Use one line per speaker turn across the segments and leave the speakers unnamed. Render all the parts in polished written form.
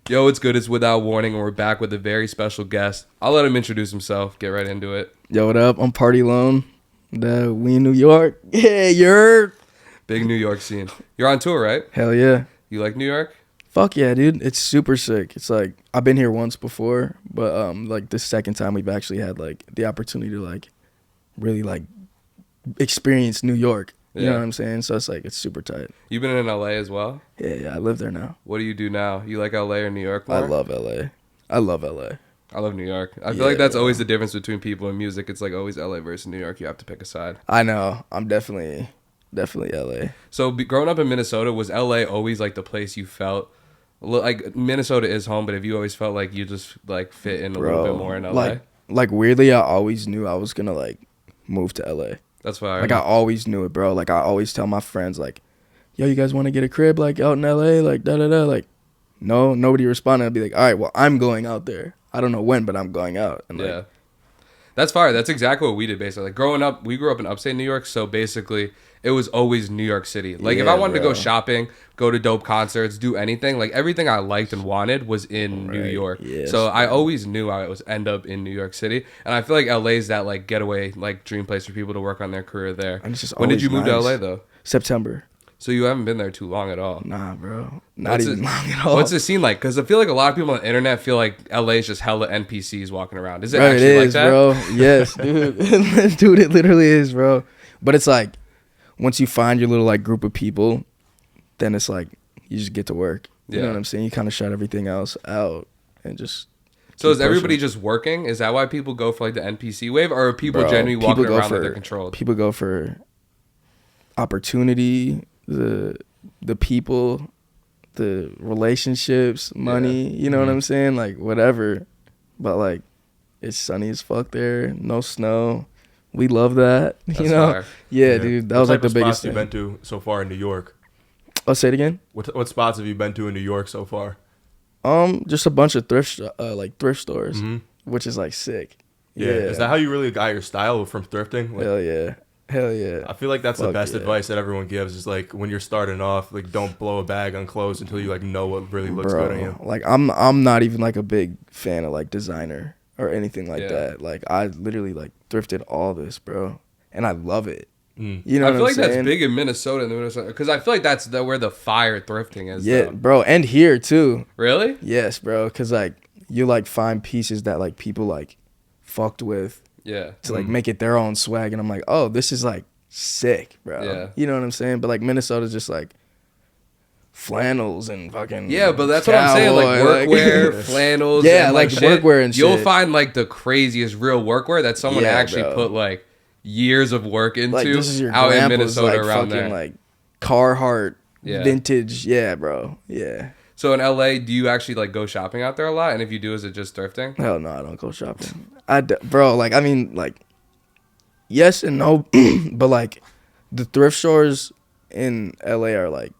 Yo, it's good. It's Without Warning, and we're back with a very special guest. I'll let him introduce himself. Get right into it.
Yo, what up? I'm Pardyalone. We in New York. Yeah, you're.
Big New York scene. You're on tour, right?
Hell yeah.
You like New York?
Fuck yeah, dude. It's super sick. It's like, I've been here once before, but like the second time we've actually had like the opportunity to like really like experience New York. You know what I'm saying? So it's like, it's super tight.
You've been in LA as well?
Yeah, I live there now.
What do you do now? You like LA or New York more?
I love LA. I love LA.
I love New York. I feel like that's always the difference between people and music. It's like always LA versus New York. You have to pick a side.
I know. I'm definitely LA.
So growing up in Minnesota, was LA always like the place you felt like Minnesota is home, but have you always felt like you just like fit in a little bit more in LA?
Like weirdly, I always knew I was gonna like move to LA.
That's why.
Like I always knew it, bro. Like I always tell my friends, like, "Yo, you guys want to get a crib like out in LA?" Like da da da. Like, no, nobody responded. I'd be like, "All right, well, I'm going out there. I don't know when, but I'm going out." And
yeah, that's fire. That's exactly what we did basically. Like growing up, we grew up in upstate New York, so basically it was always New York City. Like if I wanted to go shopping, go to dope concerts, do anything, like everything I liked and wanted was in New York. Yes, so I always knew I would end up in New York City. And I feel like LA's that like getaway, like dream place for people to work on their career there.
And it's just
when did you move to LA though?
September.
So you haven't been there too long at all.
Nah, bro. Not even long at all.
What's the scene like? Because I feel like a lot of people on the internet feel like LA is just hella NPCs walking around. Is it actually like that?
Bro. Yes, dude. Dude, it literally is, bro. But it's like, once you find your little like group of people, then it's like you just get to work. You know what I'm saying? You kind of shut everything else out and just.
So is everybody just working? Is that why people go for like the NPC wave, or are people genuinely walking around like they're controlled?
People go for opportunity, the people, the relationships, money. You know what I'm saying? Like whatever. But like, it's sunny as fuck there. No snow. We love that.
That's
you know?
Fire.
Yeah, dude. That was like the biggest thing.
What spots you've been to so far in New York?
I'll say it again.
What spots have you been to in New York so far?
Just a bunch of thrift stores, which is like sick.
Yeah. Is that how you really got your style from thrifting? Like,
Hell yeah.
I feel like that's the best advice that everyone gives is like when you're starting off, like don't blow a bag on clothes until you like know what really looks good on you.
Like I'm not even like a big fan of like designer or anything like that. Like I literally like thrifted all this, bro, and I love it. You know what I'm saying? I feel like
that's big in Minnesota, because I feel like that's where the fire thrifting is.
Yeah, bro, and here too.
Really?
Yes, bro, because like you like find pieces that like people like fucked with.
Yeah.
To like make it their own swag, and I'm like, oh, this is like sick, bro. Yeah. You know what I'm saying? But like Minnesota's just like flannels and fucking
but that's what I'm saying, like workwear, flannels, and like
workwear and shit.
You'll find like the craziest real workwear that someone actually put like years of work into
like, this is your
out in Minnesota
like,
around
fucking,
there.
Like Carhartt vintage, bro. Yeah.
So in LA, do you actually like go shopping out there a lot? And if you do, is it just thrifting?
Hell no, I don't go shopping. Bro, like I mean, like yes and no, but like the thrift stores in LA are like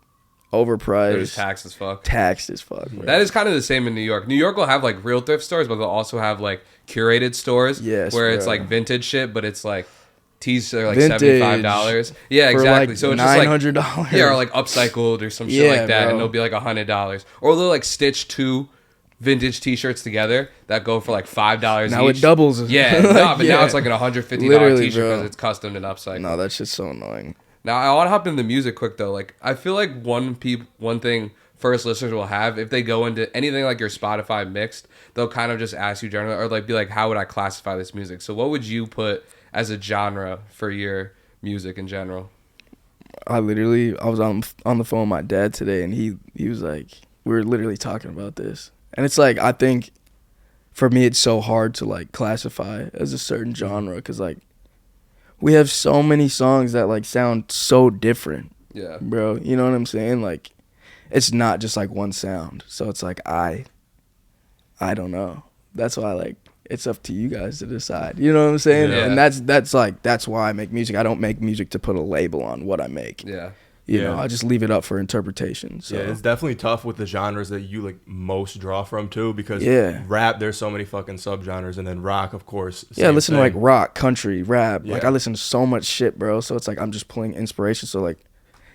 overpriced.
They're just taxed as fuck.
Bro.
That is kind of the same in New York. New York will have like real thrift stores, but they'll also have like curated stores where it's like vintage shit, but it's like tees are like $75. Yeah, exactly.
Like
so it's just like
$900.
Yeah, or like upcycled or some shit like that,
bro.
and they'll be like $100. Or they'll like stitch two vintage t-shirts together that go for like $5
now
each.
It doubles.
Yeah, but now it's like a $150 t-shirt because it's custom and upcycled.
No, that's just so annoying.
Now I want to hop into the music quick though. Like I feel like one thing first listeners will have if they go into anything like your Spotify mixed, they'll kind of just ask you generally or like be like, how would I classify this music? So what would you put as a genre for your music in general?
I was on the phone with my dad today, and he was like, we were literally talking about this, and it's like I think for me it's so hard to like classify as a certain genre because like we have so many songs that like sound so different. Yeah, bro. You know what I'm saying? Like it's not just like one sound, so it's like I don't know. That's why like it's up to you guys to decide. You know what I'm saying? Yeah. And that's why I make music. I don't make music to put a label on what I make.
Yeah.
You know, I just leave it up for interpretation. So.
Yeah, it's definitely tough with the genres that you like most draw from too, because rap, there's so many fucking subgenres, and then rock, of course.
Yeah, listen to like rock, country, rap. Yeah. Like I listen to so much shit, bro. So it's like I'm just pulling inspiration. So like,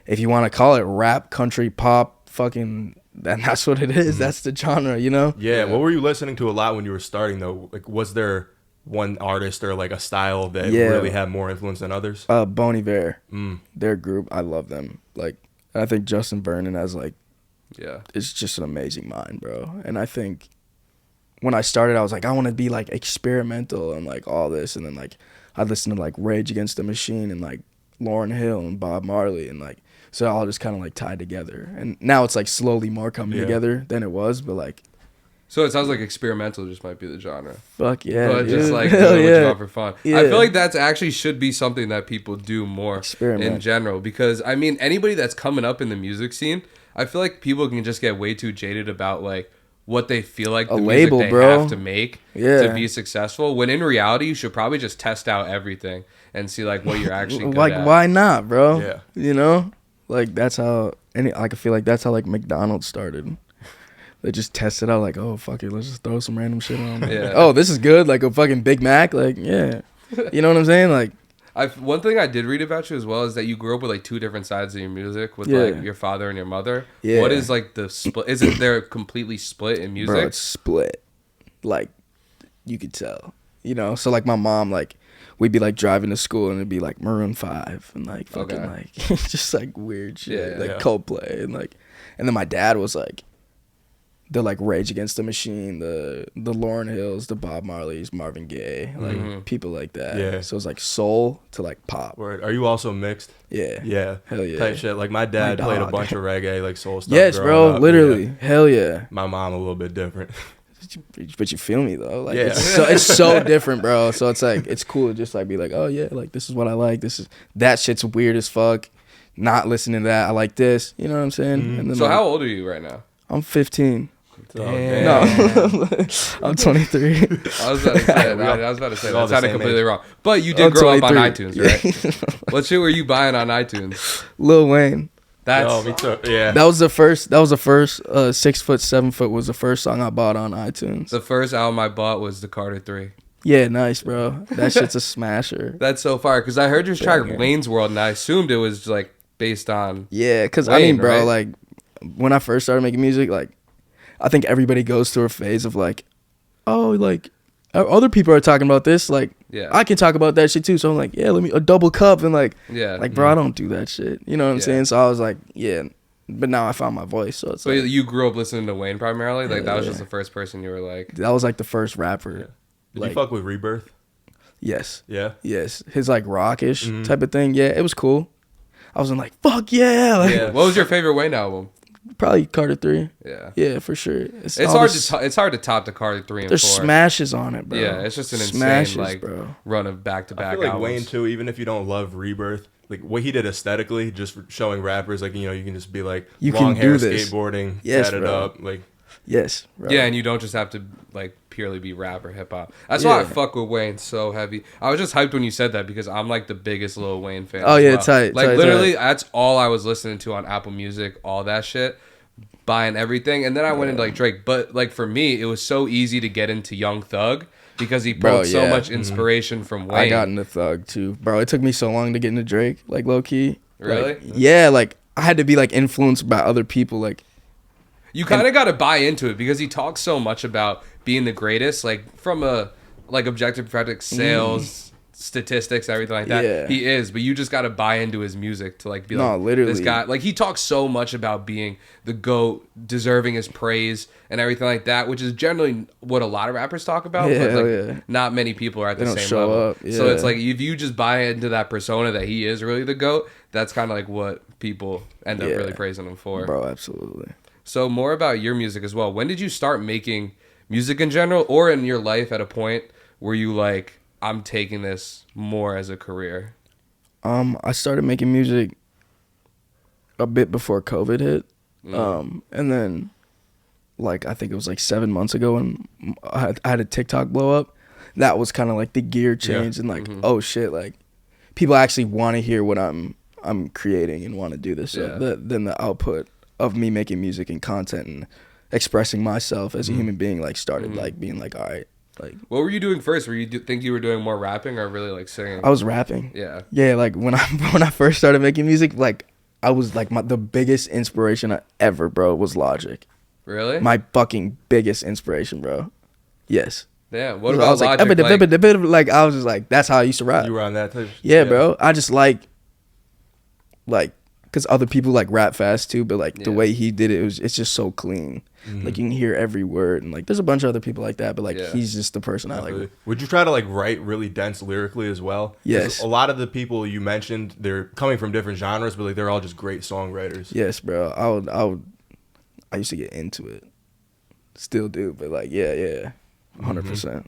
if you want to call it rap, country, pop, fucking that's what it is. That's the genre, you know?
Yeah. What were you listening to a lot when you were starting though? Like, was there one artist or like a style that really had more influence than others?
Bon Iver, their group, I love them. Like, I think Justin Vernon has like, it's just an amazing mind, bro. And I think when I started, I was like, I want to be like experimental and like all this, and then like I listened to like Rage Against the Machine and like Lauryn Hill and Bob Marley, and like so it all just kind of like tied together. And now it's like slowly more coming together than it was, but like.
So it sounds like experimental just might be the genre.
Fuck yeah.
But
dude.
just like doing what you want for fun. Yeah. I feel like that's actually should be something that people do more in general. Because I mean, anybody that's coming up in the music scene, I feel like people can just get way too jaded about like what they feel like the
label,
music they
bro.
have to make to be successful. When in reality, you should probably just test out everything and see like what you're actually good
like,
at.
Why not, bro?
Yeah.
You know? Like that's how I feel like that's how like McDonald's started. They just tested out like, oh fuck it, let's just throw some random shit on.
Yeah.
Oh, this is good, like a fucking Big Mac, like yeah. You know what I'm saying? Like,
One thing I did read about you as well is that you grew up with like two different sides of your music with like your father and your mother. Yeah. What is like the split? Is it they're completely split in music?
Bro, it's split. Like, you could tell. You know, so like my mom, like we'd be like driving to school and it'd be like Maroon 5 and like fucking like just like weird shit, like Coldplay and then my dad was like. The like Rage Against the Machine, the Lauryn Hills, the Bob Marleys, Marvin Gaye, like people like that. Yeah. So it's like soul to like pop.
Word. Are you also mixed?
Yeah.
Yeah.
Hell yeah.
Type shit. Like my dad played a bunch of reggae, like soul stuff.
Yes, bro.
Up.
Literally.
Yeah.
Hell yeah.
My mom a little bit different.
But you feel me though? Like it's so different, bro. So it's like it's cool to just like be like, oh yeah, like this is what I like. That shit's weird as fuck. Not listening to that. I like this. You know what I'm saying? And then
so how old are you right now?
I'm 15.
Damn.
No, I'm 23.
I was about to say that sounded completely wrong. But you did grow up on iTunes, right? What shit were you buying on iTunes?
Lil Wayne.
Me too. Yeah.
That was the first. 6 foot, 7 foot was the first song I bought on iTunes.
The first album I bought was the Carter 3.
Yeah, nice, bro. That shit's a smasher.
That's so fire because I heard your track Wayne's World and I assumed it was like based on.
Yeah, because I mean, bro, like when I first started making music, like. I think everybody goes through a phase of like, oh, like other people are talking about this, like I can talk about that shit too. So I'm like, yeah, let me a double cup and like bro, I don't do that shit. You know what I'm saying? So I was like, yeah, but now I found my voice. So it's like,
you grew up listening to Wayne primarily, like that was just the first person you were like.
That was like the first rapper.
Yeah. Did you fuck with Rebirth?
Yes.
Yeah.
Yes, his like rockish type of thing. Yeah, it was cool. I was like, fuck yeah. Like,
What was your favorite Wayne album?
Probably Carter 3.
Yeah,
for sure.
It's hard to top the Carter 3 and 4.
There's smashes on it, bro.
Yeah, it's just an insane like run of back-to-back
I feel like
albums.
Wayne too, even if you don't love Rebirth, like what he did aesthetically, just showing rappers like you can just be like
you
long
can
hair,
do this.
skateboarding, tatted up, like
yes, bro.
Yeah, and you don't just have to like purely be rap or hip hop. That's why I fuck with Wayne so heavy. I was just hyped when you said that because I'm like the biggest Lil Wayne fan.
Oh yeah, tight.
Like literally, that's all I was listening to on Apple Music, all that shit, buying everything, and then I went into like Drake. But like for me, it was so easy to get into Young Thug because he pulled so much inspiration from Wayne.
I got into Thug too, bro. It took me so long to get into Drake, like low key.
Really?
Like, yeah, like I had to be like influenced by other people, like.
You kind of got to buy into it because he talks so much about being the greatest, like from a like objective project sales, statistics, everything like that.
Yeah.
He is, but you just got to buy into his music to like be like
literally.
This guy. Like he talks so much about being the GOAT, deserving his praise and everything like that, which is generally what a lot of rappers talk about.
Yeah,
but like not many people are at the same level.
Up. Yeah.
So it's like if you just buy into that persona that he is really the GOAT, that's kind of like what people end up really praising him for.
Bro, absolutely.
So more about your music as well. When did you start making music in general or in your life at a point where you like, I'm taking this more as a career?
I started making music a bit before COVID hit. And then like, I think it was like 7 months ago when I had a TikTok blow up. That was kind of like the gear change and like, oh shit, like people actually want to hear what I'm creating and want to do this. So then the output of me making music and content and expressing myself as a human being like started like being like, all right, like
what were you doing first? Were you think you were doing more rapping or really like singing?
I was rapping. Yeah, like when I first started making music, like I was like the biggest inspiration I ever, bro, was Logic.
Really?
My fucking biggest inspiration, bro. Yes.
Yeah. What
I
about
was like,
Logic?
I was just like, that's how I used to rap.
You were on that type.
Yeah, bro. I just like, because other people like rap fast too, but like the way he did it, it's just so clean.
Mm-hmm.
Like you can hear every word, and like there's a bunch of other people like that, but like he's just the person I like.
Would you try to like write really dense lyrically as well?
Yes.
A lot of the people you mentioned, they're coming from different genres, but like they're all just great songwriters.
Yes, bro. I used to get into it, still do, but like 100%.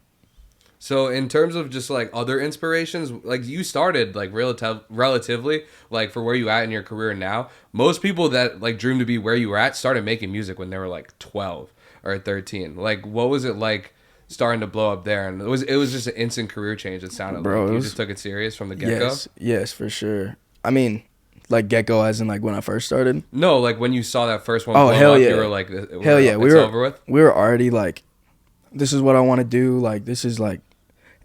So in terms of just like other inspirations, like you started like relatively like for where you at in your career now. Most people that like dream to be where you were at started making music when they were like 12 or 13. Like what was it like starting to blow up there? And it was just an instant career change. It sounded like you just took it serious from the get-go.
Yes, for sure. I mean, like get-go as in like when I first started?
No, like when you saw that first one
blow up,
you were like,
hell yeah,
it's over with?
We were already like, this is what I want to do. Like this is like,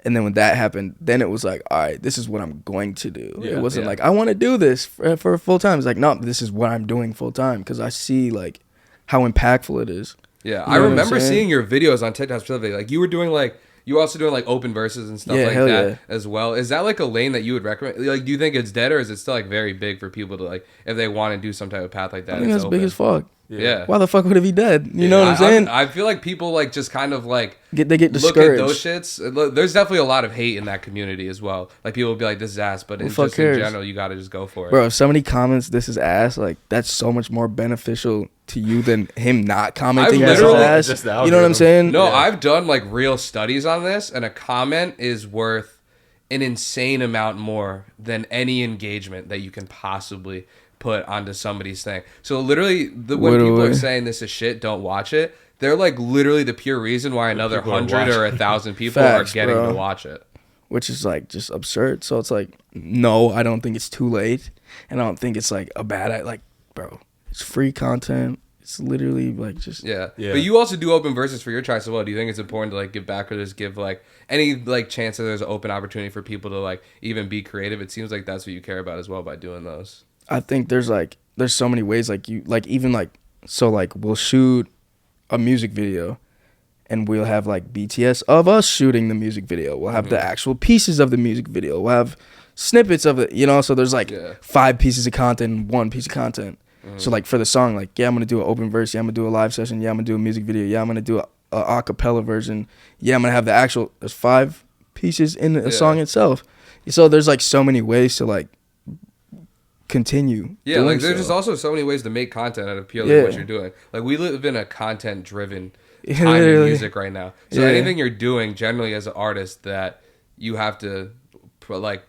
and then when that happened, then it was like, all right, this is what I'm going to do. Yeah, it wasn't like, I want to do this for full time. It's like, no, this is what I'm doing full time because I see like how impactful it is.
Yeah, I remember seeing your videos on TikTok specifically. Like you were doing like, you were also doing like open verses and stuff like that as well. Is that like a lane that you would recommend? Like, do you think it's dead or is it still like very big for people to like, if they want to do some type of path like that?
I think that's big as fuck.
Yeah.
Why the fuck would it be dead? You know what I'm saying?
I feel like people like just kind of like
they get discouraged.
Look at those shits. There's definitely a lot of hate in that community as well. Like people will be like, "This is ass," but in general, you gotta just go for it.
Bro, if somebody comments, "This is ass," like that's so much more beneficial to you than him not commenting. This is ass. You know what I'm saying?
No, I've done like real studies on this, and a comment is worth an insane amount more than any engagement that you can possibly put onto somebody's thing. So literally, when people are saying this is shit, don't watch it. They're like literally the pure reason why another 100 or 1,000 people are getting to watch it.
Which is like just absurd. So it's like, no, I don't think it's too late, and I don't think it's like a bad like, bro. It's free content. It's literally like just
yeah. But you also do open verses for your tracks as well. Do you think it's important to like give back or just give like any like chance that there's an open opportunity for people to like even be creative? It seems like that's what you care about as well by doing those.
I think there's so many ways like you like even like so like we'll shoot a music video and we'll have like BTS of us shooting the music video. We'll have the actual pieces of the music video. We'll have snippets of it, you know, so there's like 5 pieces of content and 1 piece of content. So like for the song, like I'm gonna do an open verse, I'm gonna do a live session, I'm gonna do a music video, I'm gonna do a acapella version, I'm gonna have the actual, there's 5 pieces in the song itself. So there's like so many ways to like continue.
Yeah, like there's just also so many ways to make content out of purely what you're doing. Like we live in a content driven time in music right now. So anything you're doing generally as an artist that you have to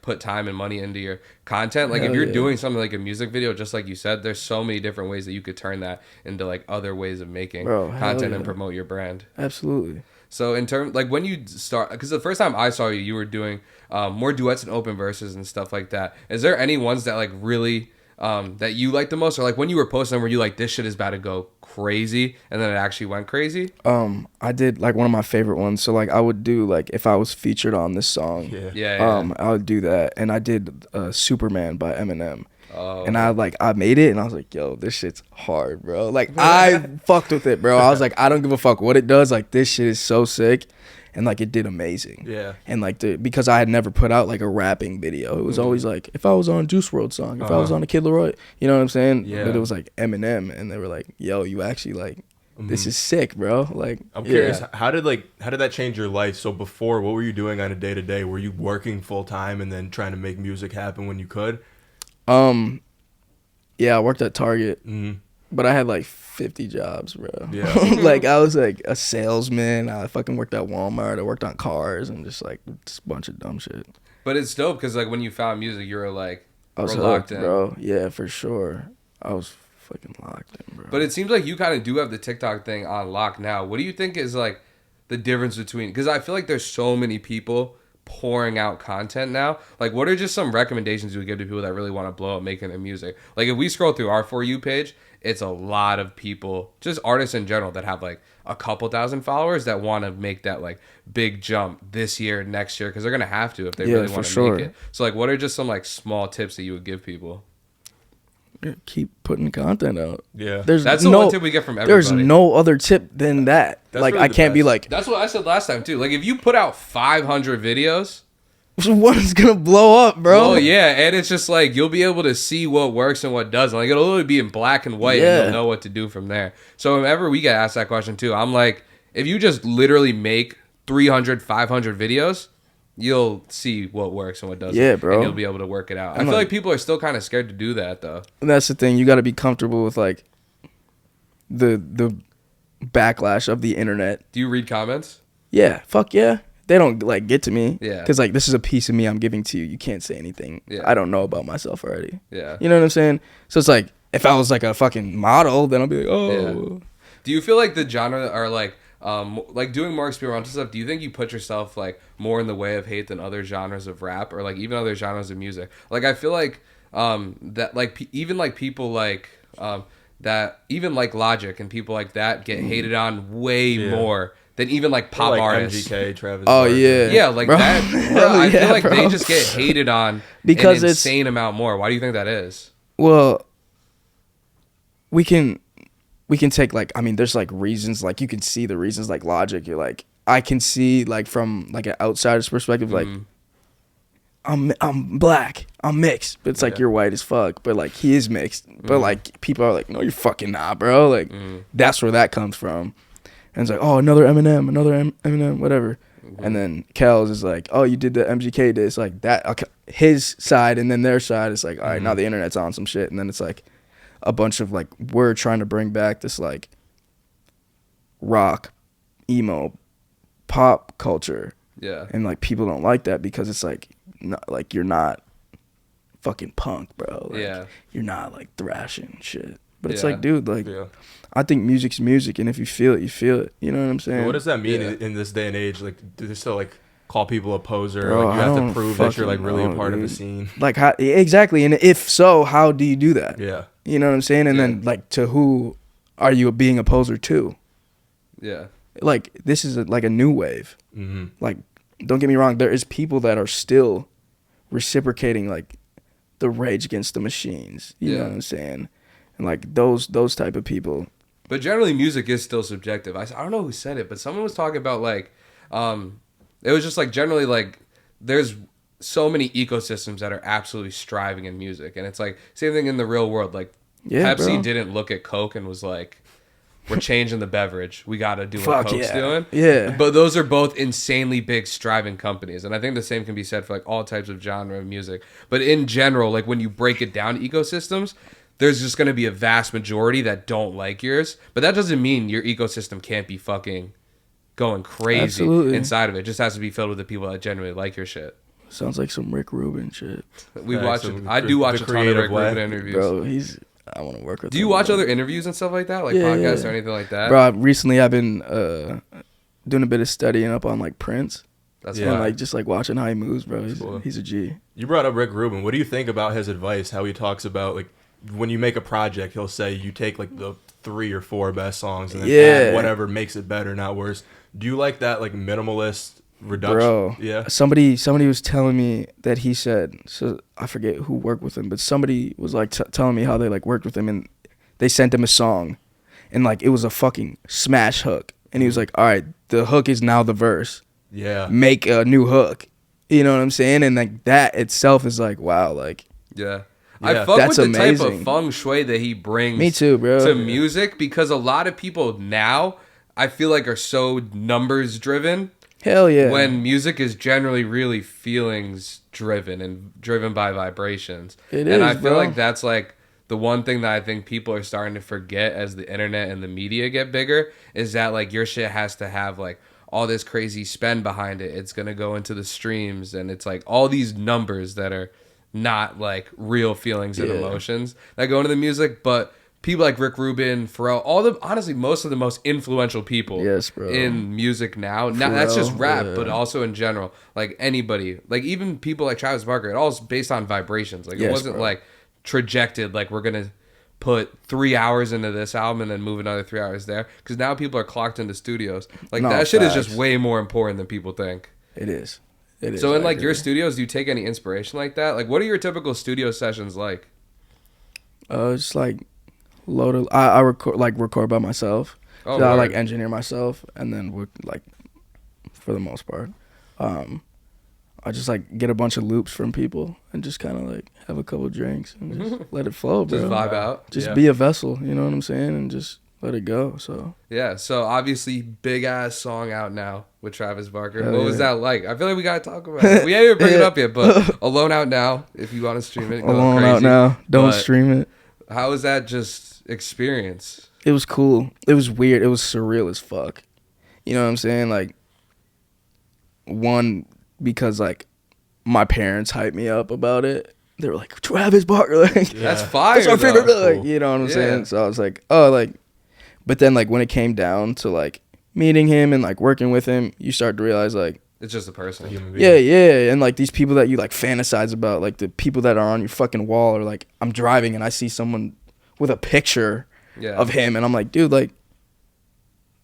put time and money into your content. Like if you're doing something like a music video, just like you said, there's so many different ways that you could turn that into like other ways of making content and promote your brand.
Absolutely.
So in terms, like when you start, because the first time I saw you, you were doing more duets and open verses and stuff like that. Is there any ones that like really that you like the most, or like when you were posting them, were you like, this shit is about to go crazy, and then it actually went crazy?
I did like one of my favorite ones. So like I would do like if I was featured on this song, I would do that, and I did Superman by Eminem. Oh, and I made it and I was like, yo, this shit's hard, bro. Like I fucked with it, bro. I was like, I don't give a fuck what it does. Like this shit is so sick. And like it did amazing. Yeah. And like because I had never put out like a rapping video. It was always like if I was on Juice WRLD song, if I was on a Kid Laroi, you know what I'm saying? Yeah. But it was like Eminem, and they were like, yo, you actually like this is sick, bro. Like
I'm curious, how did that change your life? So before, what were you doing on a day to day? Were you working full time and then trying to make music happen when you could?
Yeah, I worked at Target, but I had like 50 jobs, bro. Yeah. Like I was like a salesman. I fucking worked at Walmart. I worked on cars and just a bunch of dumb shit.
But it's dope because like when you found music, you were like,
I was locked in, bro. Yeah, for sure. I was fucking locked in, bro.
But it seems like you kind of do have the TikTok thing on lock now. What do you think is like the difference between? Because I feel like there's so many people pouring out content now. Like what are just some recommendations you would give to people that really want to blow up making their music? Like if we scroll through our For You page, it's a lot of people, just artists in general, that have like a couple thousand followers that want to make that like big jump this year, next year, because they're gonna have to if they really want to make it. So like what are just some like small tips that you would give people?
keep putting content out.
Yeah.
That's the one tip we get from everybody.
There's no other tip than that.
That's
like
really
I can't be
best.
like,
That's what I said last time too. Like if you put out 500 videos,
one's gonna blow up, bro.
oh yeah, and it's just like you'll be able to see what works and what doesn't. Like it'll literally be in black and white, and you'll know what to do from there. So whenever we get asked that question too, I'm like, if you just literally make 300, 500 videos, you'll see what works and what doesn't.
Yeah, bro.
And you'll be able to work it out. I feel like people are still kind of scared to do that though.
And that's the thing. You got to be comfortable with like the backlash of the internet.
Do you read comments?
Yeah, fuck yeah. They don't like get to me.
Yeah.
Because like this is a piece of me I'm giving to you. You can't say anything.
Yeah.
I don't know about myself already.
Yeah.
You know what I'm saying? So it's like if I was like a fucking model, then I'll be like, oh.
Yeah. Do you feel like the genre are like doing more experimental stuff? Do you think you put yourself like more in the way of hate than other genres of rap or like even other genres of music? Like I feel like that like even like people like that even like Logic and people like that get hated on way more than even like pop artists.
MGK, Travis.
Oh
Barker.
yeah,
Like
bro.
that. Bro, I feel like
bro.
they just get hated on
Because
an
it's-
insane amount more. Why do you think that is?
Well, we can take like, I mean, there's like reasons, like you can see the reasons, like Logic. You're like, I can see like from like an outsider's perspective, like I'm black, I'm mixed, but it's like you're white as fuck, but like he is mixed, but like people are like, no, you're fucking not, bro. Like that's where that comes from, and it's like, oh, another Eminem, whatever. And then Kells is like, oh, you did the MGK diss, like that. Okay, his side and then their side is like, all right, now the internet's on some shit, and then it's like a bunch of like we're trying to bring back this like rock, emo, pop culture, and like people don't like that because it's like not like you're not fucking punk, bro. Like, you're not like thrashing shit. But it's like, dude, like I think music's music, and if you feel it, you feel it. You know what I'm saying?
But what does that mean in this day and age? Like, do they still like call people a poser?
Bro,
like, you
I
have to
don't
prove that you're like really
fucking
a part
know,
of the
dude.
scene.
Like, how exactly? And if so, how do you do that?
Yeah.
You know what I'm saying? And then like, to who are you being a poser to?
Yeah.
Like, this is like a new wave.
Mm-hmm.
Like, don't get me wrong. There is people that are still reciprocating like the Rage Against the Machines. You know what I'm saying? And like those type of people.
But generally, music is still subjective. I don't know who said it, but someone was talking about like, it was just like generally like there's so many ecosystems that are absolutely striving in music, and it's like same thing in the real world. Like Pepsi
bro.
didn't look at Coke and was like, we're changing the beverage. We got to do
Fuck
what Coke's
yeah.
doing.
Yeah.
But those are both insanely big striving companies. And I think the same can be said for like all types of genre of music. But in general, like when you break it down to ecosystems, there's just going to be a vast majority that don't like yours. But that doesn't mean your ecosystem can't be fucking going crazy
Absolutely.
inside of it. It just has to be filled with the people that genuinely like your shit.
Sounds like some Rick Rubin shit.
We
Yeah,
watch
so
it. I do watch
the
a ton of
creative
Rick
way.
Rubin interviews.
Bro, I want to work with him.
Do you watch
bro.
other interviews and stuff like that? Like
Yeah,
podcasts
yeah.
or anything like that?
Bro, recently I've been doing a bit of studying up on like Prince.
That's
And
fine.
like just like watching how he moves, bro.
cool.
He's a G.
You brought up Rick Rubin. What do you think about his advice? How he talks about like when you make a project, he'll say you take like the 3 or 4 best songs and then add whatever makes it better, not worse. Do you like that like minimalist reduction?
Bro,
Yeah.
somebody was telling me that he said, so I forget who worked with him, but somebody was like telling me how they like worked with him, and they sent him a song, and like it was a fucking smash hook, and he was like, all right, the hook is now the verse.
Yeah.
Make a new hook. You know what I'm saying? And like that itself is like, wow, like
Yeah.
Yeah.
I fuck
That's
with the type
amazing.
of feng shui that he brings
Me too, bro.
to music, because a lot of people now I feel like are so numbers driven
hell yeah.
when music is generally really feelings driven and driven by vibrations.
It
and
is,
I feel
bro.
like that's like the one thing that I think people are starting to forget as the internet and the media get bigger is that like your shit has to have like all this crazy spend behind it. It's going to go into the streams, and it's like all these numbers that are not like real feelings and emotions that go into the music. But people like Rick Rubin, Pharrell, honestly, most of the most influential people
Yes, bro.
in music now. Now that's just
Pharrell,
rap,
yeah.
but also in general, like anybody, like even people like Travis Barker, it all is based on vibrations. Like it
Yes,
wasn't
bro.
like trajected, like we're going to put 3 hours into this album and then move another 3 hours there. Because now people are clocked into studios. Like
No,
that shit is just
facts.
way more important than people think.
It is. It is.
So in
I
like your
agree.
studios, do you take any inspiration like that? Like what are your typical studio sessions like?
Just like load of, I record by myself.
Oh,
So I
word.
like engineer myself, and then we like, for the most part, I just like get a bunch of loops from people and just kind of like have a couple drinks and just let it flow, bro.
Just vibe out.
Just
Yeah.
be a vessel, you know what I'm saying, and just let it go. So
Yeah, so obviously big ass song out now with Travis Barker.
Hell
What was
yeah.
that like? I feel like we gotta talk about it. We ain't even bring it up yet, but Alone out now. If you want to stream it, go
Alone
crazy.
out now, don't
But
stream it.
How was that just experience?
It was cool. It was weird. It was surreal as fuck. You know what I'm saying? Like, one, because like my parents hyped me up about it. They were like, Travis Barker, like
Yeah.
That's fire.
that's my favorite.
though.
Like, you know what I'm
Yeah.
saying? So I was like, oh, like, but then like when it came down to like meeting him and like working with him, you start to realize like,
It's just a
A
person.
human being.
yeah, and like these people that you like fantasize about, like the people that are on your fucking wall, or like I'm driving and I see someone with a picture
Yeah.
of him, and I'm like, dude, like,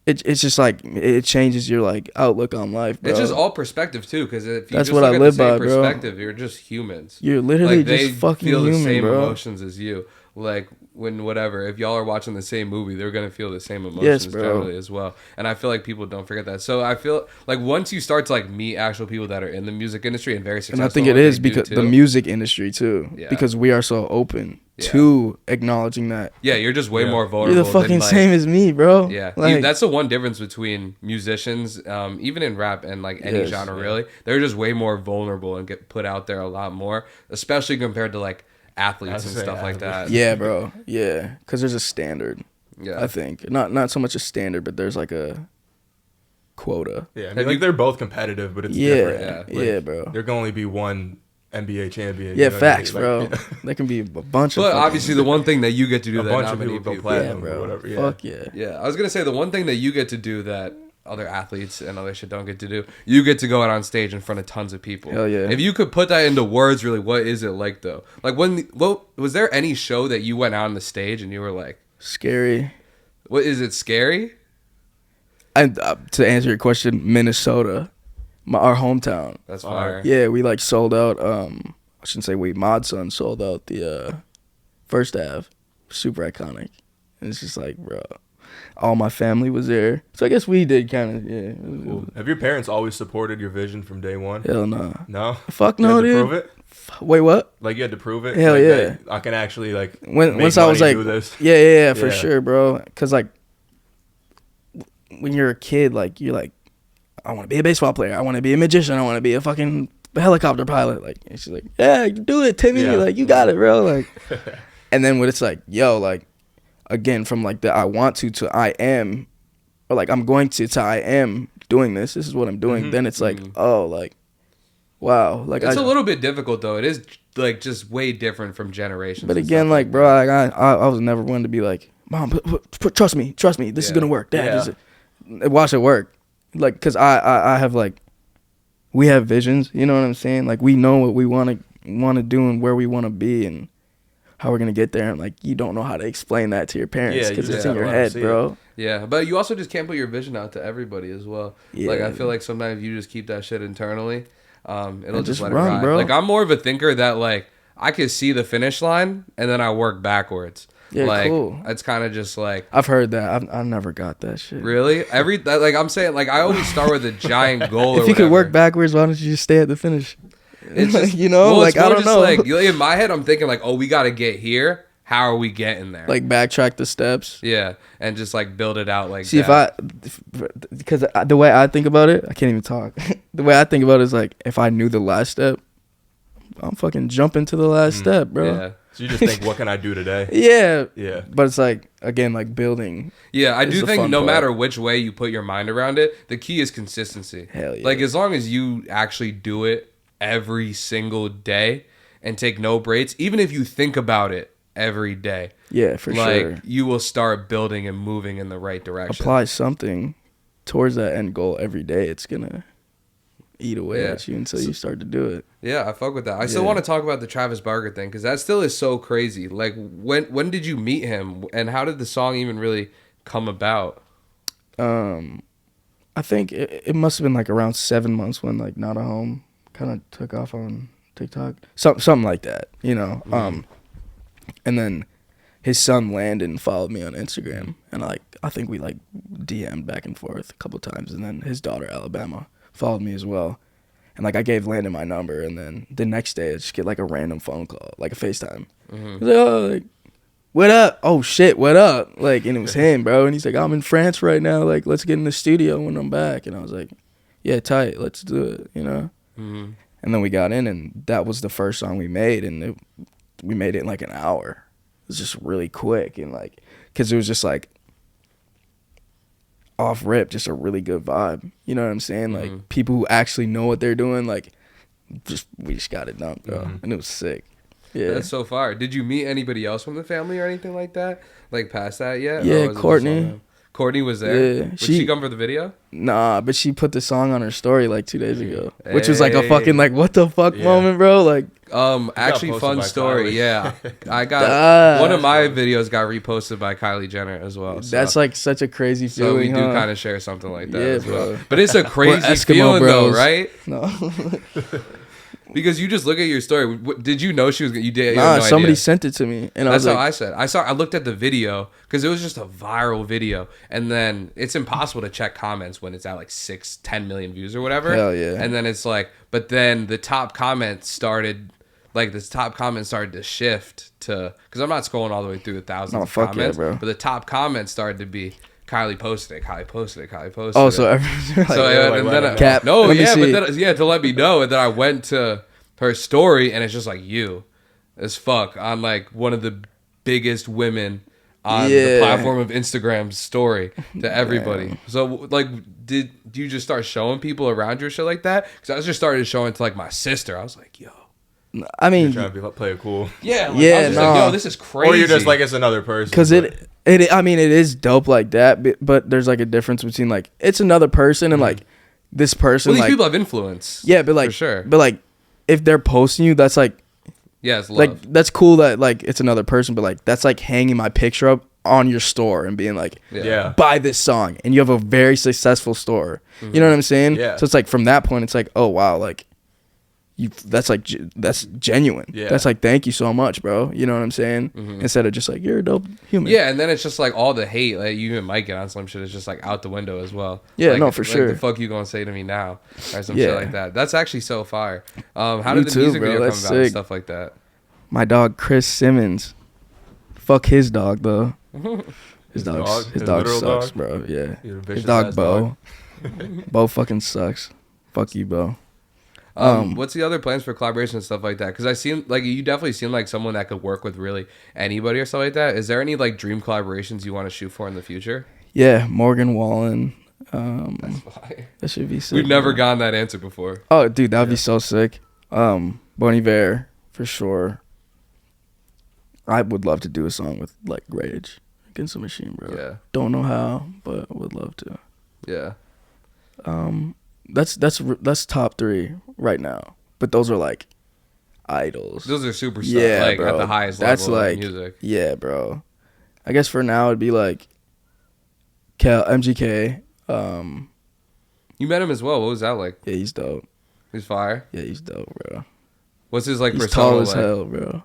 it's just like it changes your like outlook on life, bro.
It's just all perspective too, because if you
That's
just
what
look
I
at
live
the same
by, bro.
perspective, you're just humans.
You're literally
Like they
just fucking
feel the
human,
same
bro.
emotions as you. Like when whatever, if y'all are watching the same movie, they're gonna feel the same emotions
bro.
generally as well. And I feel like people don't forget that. So I feel like once you start to like meet actual people that are in the music industry and very successful,
And I think it
what
is
they do,
because
too.
the music industry too,
Yeah.
because we are so open
Yeah.
to acknowledging that
Yeah, you're just way
Yeah.
more
you're
vulnerable.
the fucking
than, like,
same as me, bro.
Yeah,
like,
that's the one difference between musicians, even in rap and like any
Yes.
genre really. They're just way more vulnerable and get put out there a lot more, especially compared to like athletes and
I'd say
stuff like that.
athletes.
yeah, bro, yeah, because there's a standard.
Yeah.
I think not so much a standard, but there's like a quota.
Yeah, I
Have
mean, like
you-
they're both competitive, but it's
Yeah,
different.
Yeah.
yeah, bro.
There can only be one NBA champion.
Yeah,
you know what I mean?
facts,
Like,
bro.
yeah.
There can be a bunch of.
But
fucking-
obviously, the one thing that you get to do
A
that
bunch
not
of
many
people go
people.
yeah,
platinum or
bro.
whatever. Yeah.
Fuck yeah.
Yeah, I was gonna say the one thing that you get to do that other athletes and other shit don't get to do. You get to go out on stage in front of tons of people.
Hell yeah.
If you could put that into words, really, what is it like though? Like was there any show that you went out on the stage and you were like,
Scary.
what is it scary?
And to answer your question, Minnesota, our hometown.
That's
Fire.
fire.
Yeah, we like sold out. I shouldn't say we. Mod Son sold out the First Ave. Super iconic. And it's just like, bro, all my family was there. So I guess we did kind of, yeah. It was-
Cool. Have your parents always supported your vision from day one?
Hell no.
No.
Fuck
You
no,
had to
dude.
prove it.
Wait, what?
Like you had to prove it.
Hell
Like,
yeah.
that I can actually like.
When
make
once I was
money,
like,
do this.
yeah, for
Yeah.
sure, bro. Cause like when you're a kid, like you're like, I want to be a baseball player. I want to be a magician. I want to be a fucking helicopter pilot. Like, and she's like, yeah, do it, Timmy.
Yeah.
Like, you got it, bro. Like, and then when it's like, yo, like, again, from like the I want to I am, or like I'm going to I am doing this. This is what I'm doing.
Mhm.
Then it's like, oh, like, wow. Like,
It's a little bit difficult though. It is like just way different from generations.
But
and
again,
stuff
like, bro, like, I was never one to be like, Mom, trust me, this is
Yeah.
gonna work. Dad,
Yeah.
this is, watch it work. Like, cause I have like, we have visions. You know what I'm saying? Like, we know what we want to do and where we want to be and how we're gonna get there. And like, you don't know how to explain that to your parents
Yeah,
because
you
it's
just
in your
gotta let 'em
head,
see
bro.
Yeah, but you also just can't put your vision out to everybody as well. Like I
Yeah.
feel like sometimes you just keep that shit internally. It'll
And
just
just
let
run,
it ride.
bro.
Like I'm more of a thinker that like I could see the finish line and then I work backwards.
Yeah,
like,
cool.
It's kind of just like
I've heard that. I never got that shit.
really like I'm saying like I always start with a giant goal.
If
or
you could work
whatever.
backwards, why don't you just stay at the finish?
It's just,
you know,
well,
like
it's more
I don't
just
know.
Like in my head, I'm thinking like, oh, we got to get here. How are we getting there?
Like backtrack the steps.
yeah, and just like build it out like.
See,
that.
because the way I think about it, I can't even talk. The way I think about it is like, if I knew the last step, I'm fucking jumping to the last step, bro.
Yeah.
So you just think, what can I do today?
Yeah.
Yeah.
But it's like, again, like building.
Yeah, I
is
do
the
think
fun
no
part.
matter which way you put your mind around it, the key is consistency.
Hell yeah.
Like as long as you actually do it every single day and take no breaks, even if you think about it every day,
Yeah, for
like
sure.
you will start building and moving in the right direction.
Apply something towards that end goal every day. It's going to eat away
Yeah.
at you until you start to do it.
Yeah, I fuck with that. I still
Yeah.
want to talk about the Travis Barker thing because that still is so crazy. Like when did you meet him and how did the song even really come about?
I think it must have been like around 7 months when like Not a Home kind of took off on TikTok, something like that, you know. And then his son Landon followed me on Instagram, and I think we like DM'd back and forth a couple times, and then his daughter Alabama followed me as well, and like I gave Landon my number, and then the next day I just get like a random phone call, like a FaceTime. He's like, oh, like, what up? Oh shit, what up? Like, and it was him, bro, and he's like, I'm in France right now, like let's get in the studio when I'm back, and I was like, yeah, tight, let's do it, you know. And then we got in, and that was the first song we made, and we made it in like an hour. It was just really quick, and like, cause it was just like off rip, just a really good vibe. You know what I'm saying? Like people who actually know what they're doing, like we just got it done, bro, and it was sick. Yeah,
that's so far. Did you meet anybody else from the family or anything like that? Like past that yet?
Yeah, Courtney.
Courtney was there.
Yeah,
Did she come for the video?
Nah, but she put the song on her story like 2 days ago, which was like a fucking like what the fuck moment, bro. Like,
actually, fun story. Kylie. Yeah, I got one of my videos got reposted by Kylie Jenner as well. So.
That's like such a crazy feeling.
So we do kind of share something like that as well. Bro. But it's a crazy feeling
bros.
though, right?
No.
Because you just look at your story. Did you know she was? You did?
Nah,
no
somebody
idea.
Sent it to me, and
that's
I was
how I said. I looked at the video because it was just a viral video, and then it's impossible to check comments when it's at like 6-10 million views or whatever.
Hell yeah!
And then it's like, but then the top comments started. Like this top comment started to shift to because I'm not scrolling all the way through the thousands of comments,
bro.
But the top comments started to be Kylie posted it. Kylie posted it. Kylie posted
it.
Oh,
so everyone's like,
and then
Cap.
No, yeah, but then to let me know, and then I went to her story, and it's just like you, as fuck, on like one of the biggest women on the platform of Instagram's story to everybody. So like, did you just start showing people around you or shit like that? Because I was just started showing to like my sister. I was like, yo.
I mean,
you're trying to play it cool.
Yeah, like, I was just like, yo, this is crazy.
Or you're just like, it's another person.
Because I mean, it is dope like that, but there's like a difference between like it's another person and like this person.
Well, these
like,
people have influence.
Yeah, but like,
for sure.
But like, if they're posting you, that's like,
yeah, it's love.
Like that's cool that like it's another person, but like that's like hanging my picture up on your store and being like, buy this song, and you have a very successful store. You know what I'm saying?
Yeah.
So it's like from that point, it's like, oh wow, like. That's like that's genuine.
Yeah.
That's like thank you so much, bro. You know what I'm saying? Instead of just like you're a dope human.
Yeah, and then it's just like all the hate like you even might get on some shit is just like out the window as well.
Yeah,
like,
no, for sure.
The fuck you gonna say to me now or some shit like that? That's actually so fire. How did the music video come about and stuff like that?
My dog Chris Simmons. Fuck his dog though. His dog sucks, bro. Yeah. His dog Bo. Bo fucking sucks. Fuck you, Bo.
What's the other plans for collaboration and stuff like that? Because I seem like you definitely seem like someone that could work with really anybody or stuff like that. Is there any like dream collaborations you want to shoot for in the future?
Yeah, Morgan Wallen.
That's fire.
That should be sick.
We've never gotten that answer before.
Oh, dude, that would be so sick. Bon Iver, for sure. I would love to do a song with like Rage Against the Machine, bro.
Yeah.
Don't know how, but would love to.
Yeah.
That's top 3 right now. But those are like idols.
Those are superstars, like
bro.
At the highest
that's
level
like,
of music.
Yeah, bro. I guess for now it'd be like MGK.
You met him as well. What was that like?
Yeah, he's dope.
He's fire.
Yeah, he's dope, bro.
What's his like
he's
persona
tall as
like?
hell, bro.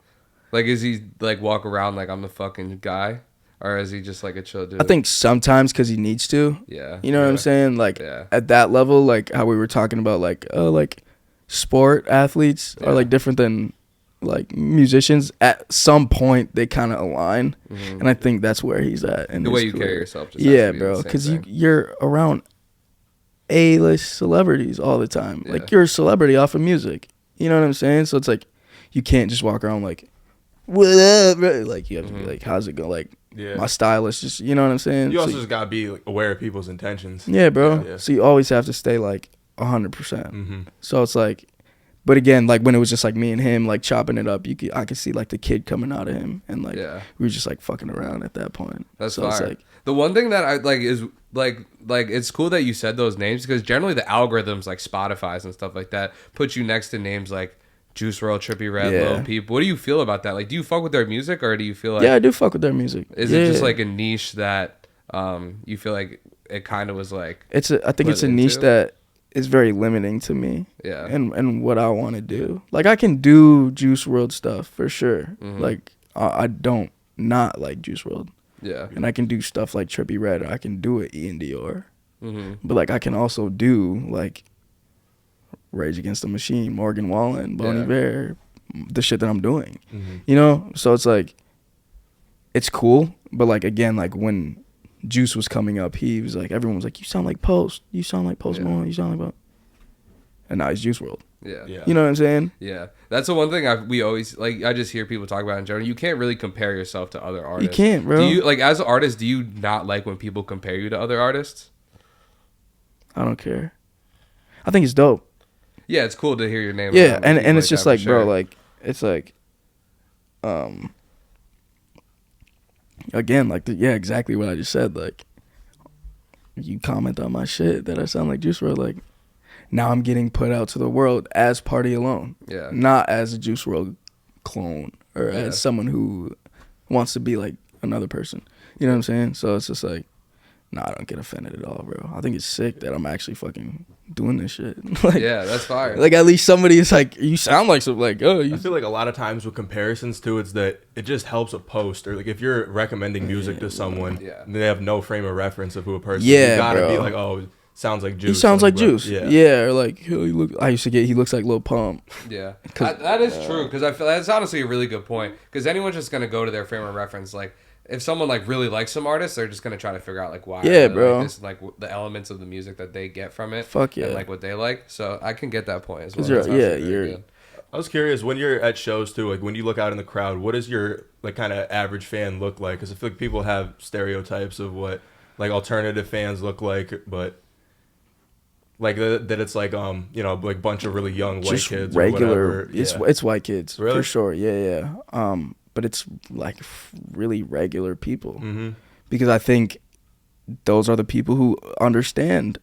Like, is he like walk around like I'm the fucking guy? Or is he just like a chill dude?
I think sometimes because he needs to.
Yeah.
You know what I'm saying? Like at that level, like how we were talking about, like sport athletes are like different than like musicians. At some point, they kind of align, and I think that's where he's at. In
the way you carry yourself. Just
bro. Because you're around A-list celebrities all the time. Like you're a celebrity off of music. You know what I'm saying? So it's like you can't just walk around like, what up, bro? Like you have to be like, how's it going? Like. Yeah. My stylist, just you know what I'm saying.
You also just gotta be like, aware of people's intentions.
Yeah, bro. Yeah. So you always have to stay like 100%. So it's like, but again, like when it was just like me and him, like chopping it up, I could see like the kid coming out of him, and like we were just like fucking around at that point.
That's
so
fire.
It's like,
the one thing that I like is like it's cool that you said those names because generally the algorithms like Spotify's and stuff like that put you next to names like Juice WRLD, Trippie Redd, Lil Peep. What do you feel about that? Like, do you fuck with their music, or do you feel like...
Yeah, I do fuck with their music.
Is it just like a niche that you feel like it kind of was like...
I think it's a niche that is very limiting to me.
Yeah.
And what I want to do. Like, I can do Juice WRLD stuff for sure. Like, I don't not like Juice WRLD.
Yeah.
And I can do stuff like Trippie Redd. I can do it Ian Dior.
Mm-hmm.
But like I can also do like Rage Against the Machine, Morgan Wallen, Bon Iver, the shit that I'm doing.
Mm-hmm.
You know? So it's like, it's cool. But like, again, like when Juice was coming up, he was like, everyone was like, you sound like Post. You sound like Post Malone. You sound like... And now he's Juice WRLD.
Yeah.
You know what I'm saying?
Yeah. That's the one thing we always, like, I just hear people talk about in general. You can't really compare yourself to other artists.
You can't, bro.
Do you, like, as an artist, do you not like when people compare you to other artists?
I don't care. I think it's dope.
Yeah, it's cool to hear your name.
Yeah, and it's just like, bro, like, it's like, again, like, yeah, exactly what I just said. Like, you comment on my shit that I sound like Juice WRLD, like, now I'm getting put out to the world as Pardyalone.
Yeah.
Not as a Juice WRLD clone or as someone who wants to be like another person. You know what I'm saying? So it's just like, nah, I don't get offended at all, bro. I think it's sick that I'm actually fucking doing this shit. Like,
yeah, that's fire.
Like, at least somebody is like, you sound like something, like, oh.
I feel like a lot of times with comparisons too, it's that it just helps a post, or like if you're recommending music to someone, and they have no frame of reference of who a person is, you gotta be like, oh, sounds like Juice.
He sounds like Juice.
Yeah.
Or like, he looks like Lil Pump.
Yeah. That is true, because I feel that's honestly a really good point, because anyone's just going to go to their frame of reference. Like, if someone like really likes some artists, they're just going to try to figure out like why.
Yeah, bro.
Like this, like the elements of the music that they get from it.
Fuck yeah.
And like what they like. So I can get that point as well.
You're
I was curious, when you're at shows too, like when you look out in the crowd, what does your like kind of average fan look like? Because I feel like people have stereotypes of what like alternative fans look like, but like that it's like you know, like bunch of really young white
just
kids,
regular.
Or whatever.
It's white kids,
really?
For sure. Yeah. But it's like really regular people, because I think those are the people who understand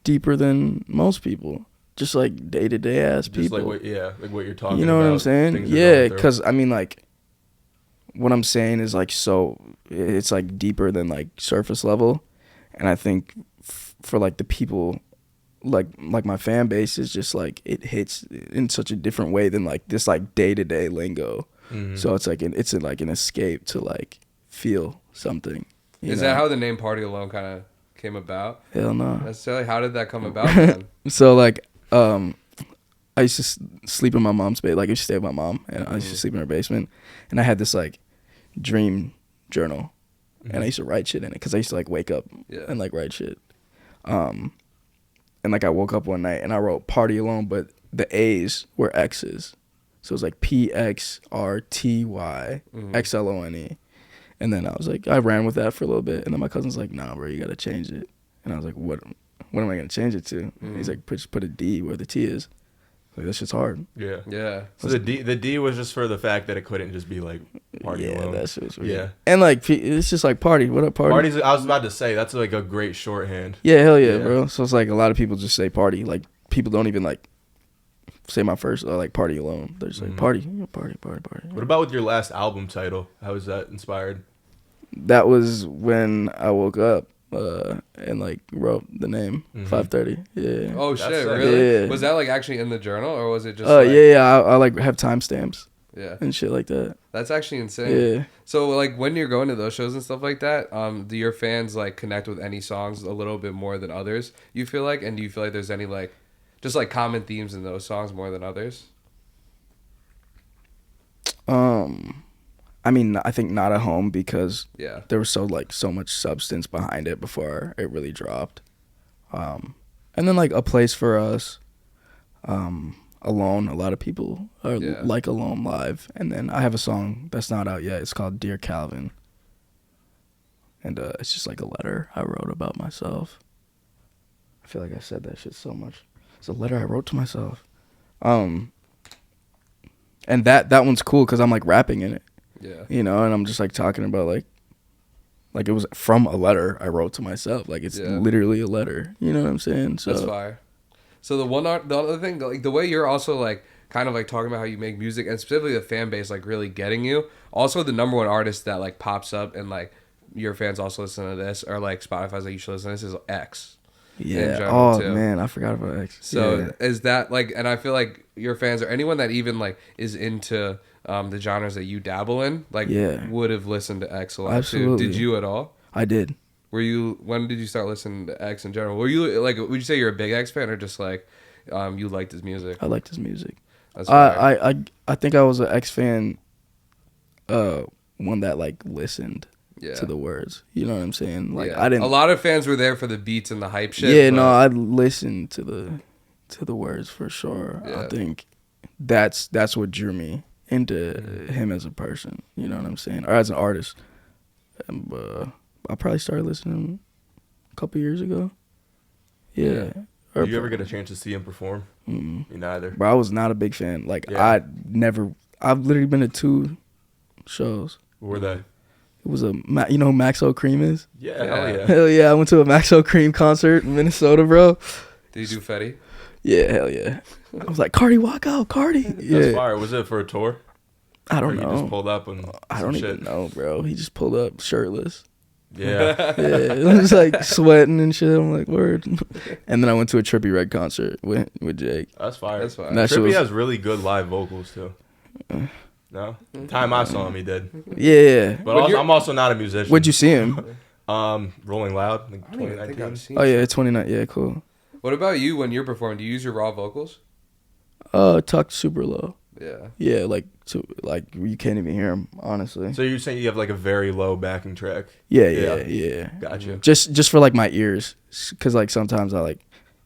deeper than most people. Just like day-to-day ass people.
Like what you're talking about.
You know what I'm saying? Yeah, because I mean, like, what I'm saying is like, so it's like deeper than like surface level, and I think for like the people, like my fan base is just like, it hits in such a different way than like this like day-to-day lingo. So it's like it's like an escape to like feel something.
Is that how the name Pardyalone kind of came about?
Hell no.
Necessarily. How did that come about then?
So like I used to sleep in my mom's bed. Like I used to stay with my mom, and I used to sleep in her basement. And I had this like dream journal, and I used to write shit in it because I used to like wake up and like write shit. And like I woke up one night and I wrote Pardyalone, but the A's were X's, so it was like PXRTYXLONE. And then I was like, I ran with that for a little bit, and then my cousin's like, nah, bro, you gotta change it. And I was like, what am I gonna change it to? He's like, just put a D where the T is. Like, that shit's hard.
Yeah. So the D was just for the fact that it couldn't just be like Pardyalone.
Yeah, that shit was weird.
Yeah.
And like, it's just like party. What up, party?
Party's. I was about to say that's like a great shorthand.
Yeah, hell yeah, bro. So it's like a lot of people just say party. Like people don't even like say my first like Pardyalone. They're just like party. Party.
What about with your last album title? How was that inspired?
That was when I woke up and like wrote the name 5:30. Yeah.
Oh shit!
That's
Really?
Yeah.
Was that like actually in the journal, or was it just?
I like have timestamps.
Yeah.
And shit like that.
That's actually insane.
Yeah.
So like when you're going to those shows and stuff like that, do your fans like connect with any songs a little bit more than others? You feel like, and do you feel like there's any like, just like common themes in those songs more than others?
I mean, I think Not at Home, because
Yeah.
there was so much substance behind it before it really dropped. And then like A Place for Us, Alone. A lot of people are like Alone live. And then I have a song that's not out yet. It's called Dear Calvin. And it's just like a letter I wrote about myself. I feel like I said that shit so much. It's a letter I wrote to myself. And that one's cool because I'm like rapping in it.
Yeah.
You know, and I'm just like talking about like it was from a letter I wrote to myself. Like it's literally a letter. You know what I'm saying? So
that's fire. So the other thing, like the way you're also like kind of like talking about how you make music, and specifically the fan base like really getting you. Also, the number one artist that like pops up and like your fans also listen to this, or like Spotify's like you should listen to this, is X.
Yeah. Oh man, I forgot about X.
So is that like, and I feel like your fans or anyone that even like is into the genres that you dabble in, like would have listened to X a lot
Absolutely.
too. Did you at all?
I did.
When did you start listening to X in general? Were you like, would you say you're a big X fan or just like, you liked his music?
I liked his music.
That's
I think I was an X fan, one that like listened to the words. You know what I'm saying? Like I didn't.
A lot of fans were there for the beats and the hype shit.
Yeah, no, I listened to the words for sure.
Yeah.
I think that's what drew me into him as a person. You know what I'm saying? Or as an artist. I probably started listening a couple years ago. Yeah.
Did you ever get a chance to see him perform?
Me
neither.
But I was not a big fan. Like I've literally been to 2 shows.
What were they?
It was you know who Maxo Cream is?
Yeah, hell yeah.
Hell yeah, I went to a Maxo Cream concert in Minnesota, bro.
Did you do Fetty?
Yeah, hell yeah. I was like, Cardi, walk out, Cardi. Yeah.
That's fire. Was it for a tour?
I don't know.
He just pulled up and
I don't even know, bro. He just pulled up shirtless.
Yeah.
Yeah, it was like sweating and shit. I'm like, word. And then I went to a Trippie Redd concert with Jake.
That's fire.
That's fire.
Trippie has really good live vocals too. No? The time I saw him, he did.
Yeah.
But I'm also not a musician.
Where'd you see him?
Rolling Loud, like
I don't even think
2019.
I've seen
Oh yeah, 29. Yeah, cool.
What about you when you're performing? Do you use your raw vocals?
Talk super low.
Yeah.
Yeah, like you can't even hear him, honestly.
So you're saying you have like a very low backing track?
Yeah.
Gotcha.
Just for like my ears, because like sometimes I like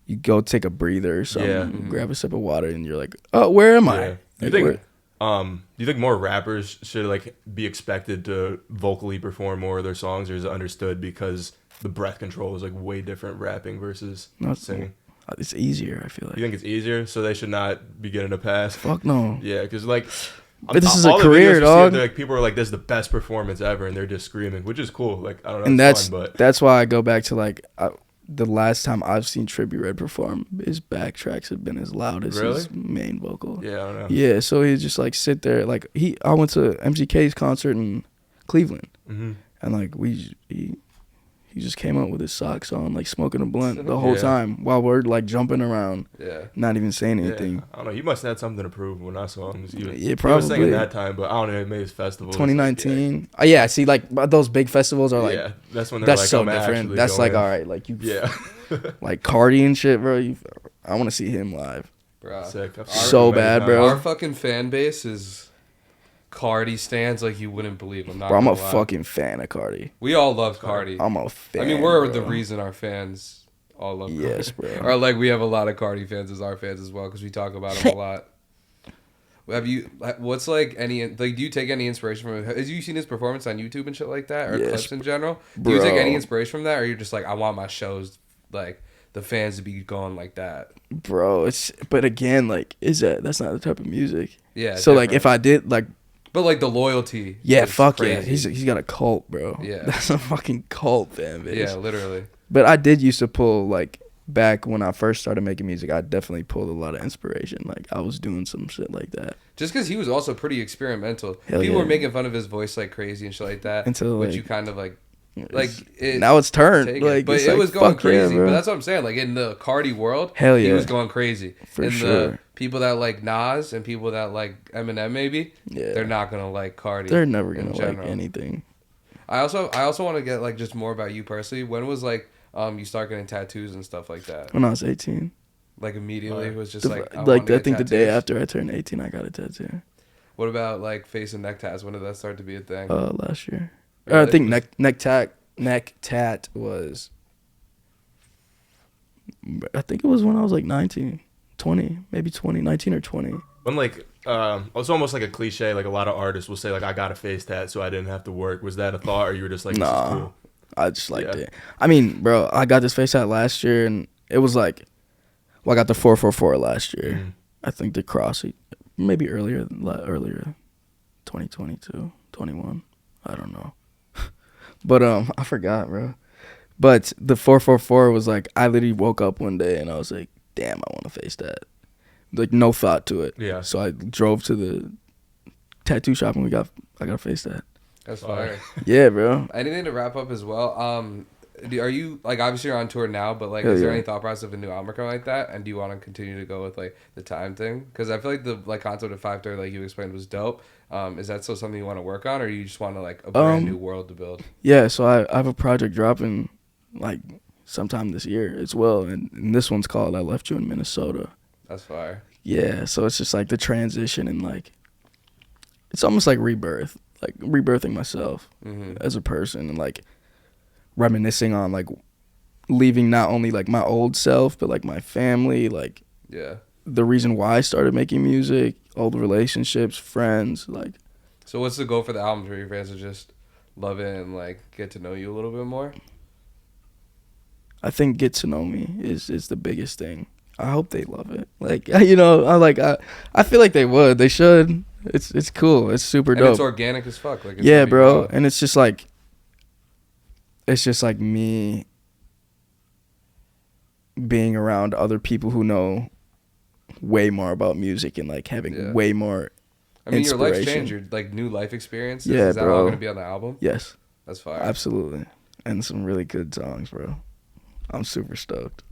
you go take a breather or something, grab a sip of water, and you're like, oh, where am I?
Do you think more rappers should like be expected to vocally perform more of their songs, or is it understood because the breath control is like way different rapping versus singing?
It's easier, I feel like.
You think it's easier, so they should not be getting a pass?
Fuck no.
Yeah, because like,
but this is a career, dog.
Like people are like, "This is the best performance ever," and they're just screaming, which is cool. Like I don't know,
and
it's fun, but
that's why I go back to like the last time I've seen Trippie Redd perform, his backtracks have been as loud as his main vocal.
Yeah, I don't know.
Yeah, so he just like sit there like I went to MGK's concert in Cleveland, and like he just came out with his socks on, like smoking a blunt the whole time while we're like jumping around, not even saying anything.
I don't know. You must have had something to prove when I saw him.
Yeah, probably.
He was singing that time, but I don't know. He made his festival.
2019. Oh yeah, see, like those big festivals are like,
that's when they're
that's
like,
so different. That's like, all right, like you, like Cardi and shit, bro. I want to see him live.
Bro.
Sick.
So bad, bro.
Our fucking fan base is Cardi stands like you wouldn't believe.
I'm a fucking fan of Cardi.
We all love Cardi.
I'm a fan.
I mean, we're the reason our fans all love Cardi.
Yes, bro.
Or like we have a lot of Cardi fans as our fans as well because we talk about him a lot. What's like any, like, do you take any inspiration from him? Have you seen his performance on YouTube and shit like that, or clips in general? Do you take any inspiration from that, or you're just like, I want my shows, like, the fans to be going like that?
Bro, but again, like, that's not the type of music.
Yeah.
So, like, if I did, like,
but like the loyalty.
Yeah, fuck
crazy.
Yeah. He's got a cult, bro.
Yeah.
That's a fucking cult fan base.
Yeah, literally.
But I did used to pull, like, back when I first started making music, I definitely pulled a lot of inspiration. Like, I was doing some shit like that.
Just because he was also pretty experimental.
Hell
People were making fun of his voice like crazy and shit like that.
Until,
but
like,
you kind of like
now it's turned. Like,
but it was going crazy. But that's what I'm saying. Like, in the Cardi world, he was going crazy.
For sure.
The people that like Nas and people that like Eminem, maybe, they're not gonna like Cardi.
They're never gonna like anything.
I also want to get like just more about you personally. When was like you start getting tattoos and stuff like that?
When I was 18.
Like immediately, it was just
I think tattoos. The day after I turned 18, I got a tattoo.
What about like face and neck tats? When did that start to be a thing?
Last year. Really? I think neck tat was. I think it was when I was like 19, 20, maybe 20, 19 or 20.
When like it's almost like a cliche. Like a lot of artists will say like, I got a face tat so I didn't have to work. Was that a thought, or you were just like, this is cool?
I just liked it. I mean, bro, I got this face tat last year, and it was like, I got the 444 last year. Mm-hmm. I think the cross, maybe earlier, 2022, 21. I don't know. But I forgot, bro. But the 444 was like, I literally woke up one day and I was like, damn, I want to face that. Like, no thought to it.
Yeah.
So I drove to the tattoo shop and I got a face that.
That's fire.
Yeah, bro.
Anything to wrap up as well? Are you like obviously you're on tour now, but like,
Hell
is there
yeah.
any thought process of a new album coming like that? And do you want to continue to go with like the time thing? Because I feel like the like concept of 5:30, like you explained, was dope. Is that still something you want to work on, or you just want to like a brand new world to build?
Yeah, so I have a project dropping like sometime this year as well, and this one's called "I Left You in Minnesota."
That's fire.
Yeah, so it's just like the transition and like it's almost like rebirth, like rebirthing myself as a person and like reminiscing on like leaving not only like my old self but like my family, like
Yeah.
the reason why I started making music, old relationships, friends, like.
So what's the goal for the album for your fans to just love it and like get to know you a little bit more?
I think get to know me is the biggest thing. I hope they love it. Like, you know, I feel like they would. They should. It's cool. It's super
And
dope.
it's organic as fuck. Like, it's
Yeah,
gonna be
bro.
raw.
And it's just like me being around other people who know way more about music and like having way more
I mean, your life's
inspiration.
changed. Your like new life experiences.
Yeah,
Is that
bro.
all gonna be on the album?
Yes,
That's fire.
absolutely. And some really good songs, bro. I'm super stoked.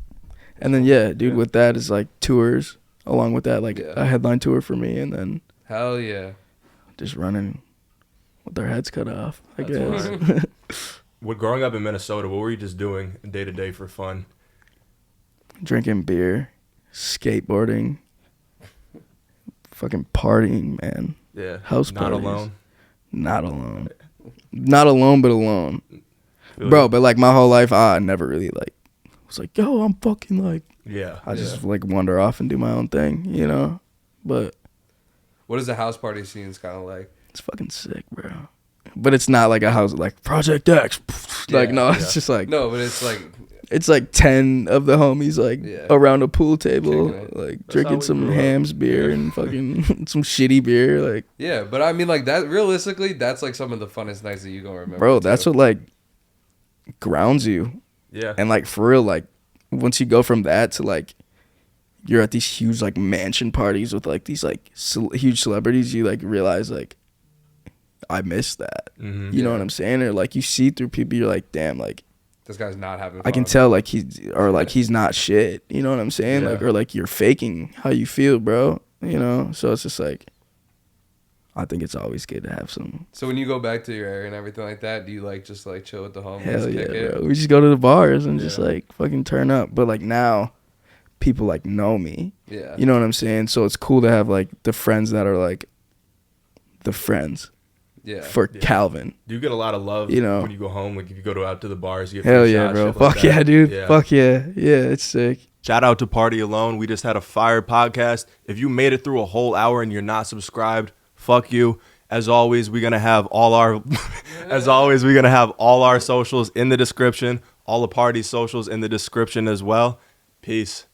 And then yeah, dude, with that is like tours along with that, like a headline tour for me, and then
Hell yeah.
just running with their heads cut off, I
That's
guess.
What growing up in Minnesota, what were you just doing day to day for fun?
Drinking beer, skateboarding, fucking partying, man.
Yeah.
House
Not
parties.
alone.
Not alone. Not alone, but alone.
Feel
Bro,
you.
but like my whole life, I never really like was like, yo, I'm fucking like.
Yeah.
I just like wander off and do my own thing, you know? But
What is the house party scenes kind of like?
it's fucking sick, bro. But it's not like a house like Project X. Like,
Yeah,
no, it's just like,
No, but it's like
it's like 10 of the homies like around a pool table,
Kicking it.
like
That's how
drinking
we
some
grew up.
Hams beer
Yeah.
and fucking some shitty beer. Like,
yeah, but I mean like that. Realistically, that's like some of the funnest nights that you gonna remember.
bro, that's
too.
what like grounds you.
Yeah.
And like for real, like once you go from that to like you're at these huge like mansion parties with like these like huge celebrities, you like realize like I missed that.
Mm-hmm.
You know what I'm saying? Or like you see through people, you're like, damn, like
This guy's not having fun.
I can tell like he's not shit. You know what I'm saying?
Yeah.
Like, or like you're faking how you feel, bro. You know? So it's just like I think it's always good to have some.
So when you go back to your area and everything like that, do you like just like chill with the homies?
Hell yeah,
kick it?
bro. We just go to the bars and just
Yeah.
like fucking turn up. But like now people like know me.
Yeah.
You know what I'm saying? So it's cool to have like the friends that are like the friends
Yeah.
for Calvin.
Do you get a lot of love
You know.
when you go home? Like if you go out to the bars, you get
Hell
free
yeah,
shots,
bro.
shit like
Fuck
that?
yeah, dude.
Yeah.
Fuck yeah. Yeah, it's sick.
Shout out to Pardyalone. We just had a fire podcast. If you made it through a whole hour and you're not subscribed, fuck you. As always, we're gonna have all our socials in the description. All the party socials in the description as well. Peace.